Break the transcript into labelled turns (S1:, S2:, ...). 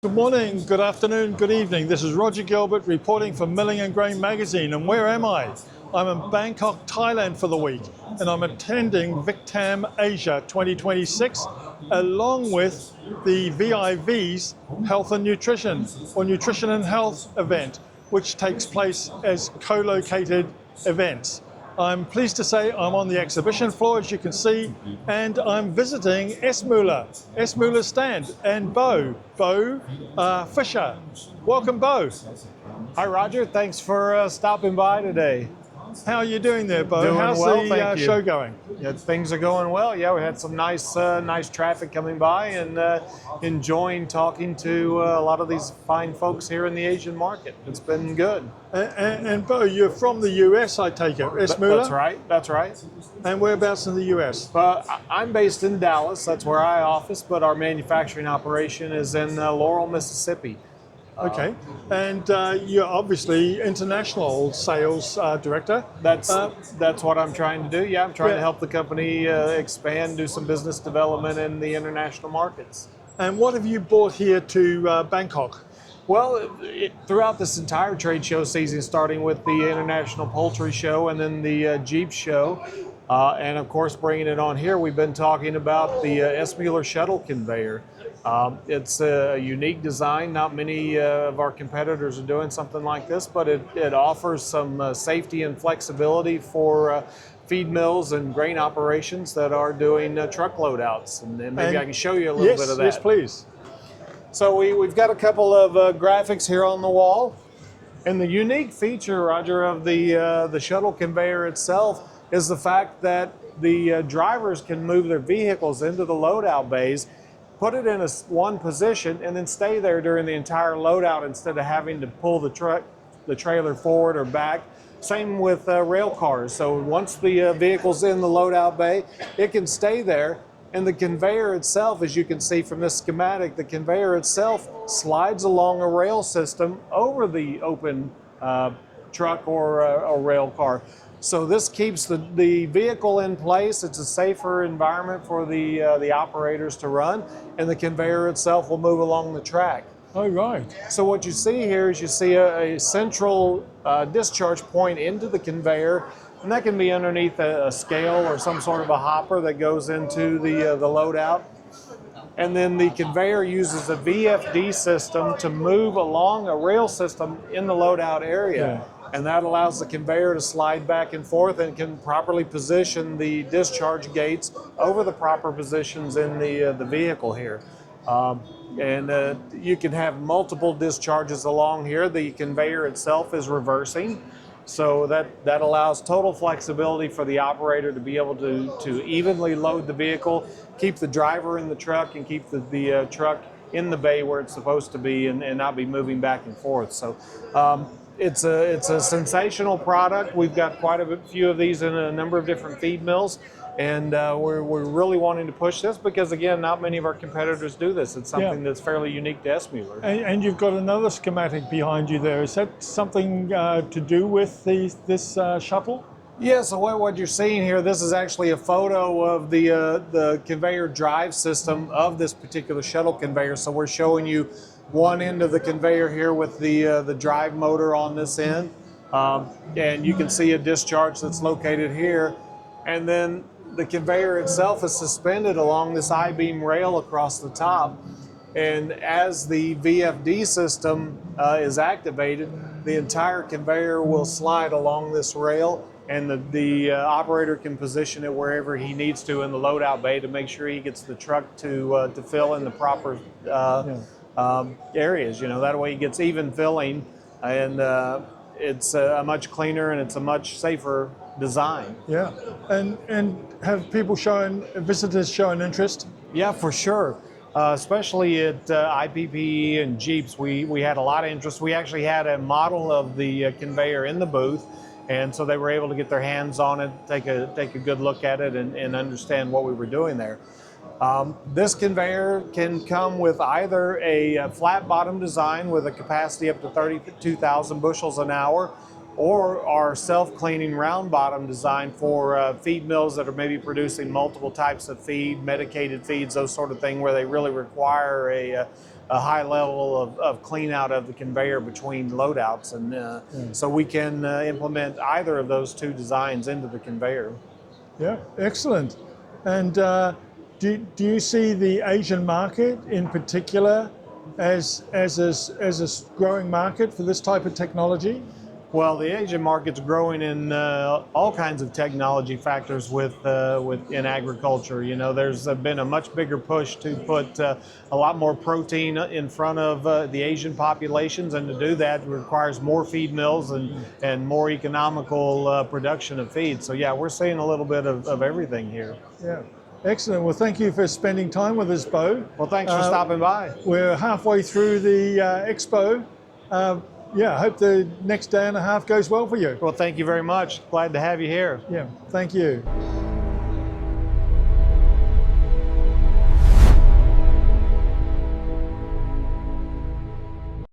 S1: Good morning, good afternoon, good evening. This is Roger Gilbert reporting for Milling and Grain magazine. And where am I? I'm in Bangkok, Thailand for the week, and I'm attending Victam Asia 2026 along with the VIV's Health and Nutrition, or Nutrition and Health event, which takes place as co-located events. I'm pleased to say I'm on the exhibition floor, as you can see, and I'm visiting Essmueller's stand, and Bo Fisher. Welcome, Bo.
S2: Hi, Roger. Thanks for stopping by today.
S1: How are you doing there, Bo?
S2: Doing
S1: How's
S2: well,
S1: the
S2: thank you.
S1: show going?
S2: Yeah, things are going well. Yeah, we had some nice traffic coming by, and enjoying talking to a lot of these fine folks here in the Asian market. It's been good.
S1: And Bo, you're from the US, I take it, Essmueller?
S2: That's right. That's right.
S1: And whereabouts in the US?
S2: I'm based in Dallas. That's where I office, but our manufacturing operation is in Laurel, Mississippi.
S1: Okay, and you're obviously international sales director.
S2: That's what I'm trying to do. Yeah, I'm trying to help the company expand, do some business development in the international markets.
S1: And what have you brought here to Bangkok?
S2: Well, throughout this entire trade show season, starting with the International Poultry Show and then the Jeep Show, and of course bringing it on here, we've been talking about the Essmueller Shuttle conveyor. It's a unique design. Not many of our competitors are doing something like this, but it offers some safety and flexibility for feed mills and grain operations that are doing truck loadouts. And maybe I can show you a little bit of that.
S1: Yes, please.
S2: So we've got a couple of graphics here on the wall. And the unique feature, Roger, of the shuttle conveyor itself is the fact that the drivers can move their vehicles into the loadout bays, put it in one position, and then stay there during the entire loadout instead of having to pull the trailer forward or back. Same with rail cars. So once the vehicle's in the loadout bay, it can stay there. And the conveyor itself, as you can see from this schematic, the conveyor itself slides along a rail system over the open truck or a rail car. So this keeps the vehicle in place. It's a safer environment for the operators to run, and the conveyor itself will move along the track.
S1: Oh, right.
S2: So what you see here is you see a central discharge point into the conveyor, and that can be underneath a scale or some sort of a hopper that goes into the loadout. And then the conveyor uses a VFD system to move along a rail system in the loadout area.
S1: Yeah.
S2: And that allows the conveyor to slide back and forth and can properly position the discharge gates over the proper positions in the vehicle here. And you can have multiple discharges along here. The conveyor itself is reversing, so that allows total flexibility for the operator to be able to evenly load the vehicle, keep the driver in the truck, and keep the truck in the bay where it's supposed to be, and not be moving back and forth. So it's a sensational product. We've got quite a few of these in a number of different feed mills, and we're really wanting to push this because, again, not many of our competitors do this. It's something that's fairly unique to Essmueller.
S1: And you've got another schematic behind you there. Is that something to do with this shuttle?
S2: Yeah, so what you're seeing here, this is actually a photo of the conveyor drive system of this particular shuttle conveyor. So we're showing you one end of the conveyor here with the drive motor on this end. And you can see a discharge that's located here. And then the conveyor itself is suspended along this I-beam rail across the top. And as the VFD system is activated, the entire conveyor will slide along this rail, and the operator can position it wherever he needs to in the loadout bay to make sure he gets the truck to fill in the proper areas. You know, that way he gets even filling, and it's a much cleaner and it's a much safer design.
S1: Yeah, and have visitors shown interest?
S2: Yeah, for sure. Especially at IPPE and Jeeps, we had a lot of interest. We actually had a model of the conveyor in the booth, and so they were able to get their hands on it, take a good look at it, and understand what we were doing there. This conveyor can come with either a flat bottom design with a capacity up to 32,000 bushels an hour, or our self-cleaning round bottom designed for feed mills that are maybe producing multiple types of feed, medicated feeds, those sort of thing, where they really require a high level of clean out of the conveyor between loadouts. And so we can implement either of those two designs into the conveyor.
S1: Yeah, excellent. And do you see the Asian market in particular as a growing market for this type of technology?
S2: Well, the Asian market's growing in all kinds of technology factors in agriculture. You know, there's been a much bigger push to put a lot more protein in front of the Asian populations, and to do that requires more feed mills and more economical production of feed. So yeah, we're seeing a little bit of everything here.
S1: Yeah. Excellent. Well, thank you for spending time with us, Bo.
S2: Well, thanks for stopping by.
S1: We're halfway through the expo. Yeah, I hope the next day and a half goes well for you.
S2: Well, thank you very much. Glad to have you here.
S1: Yeah, thank you.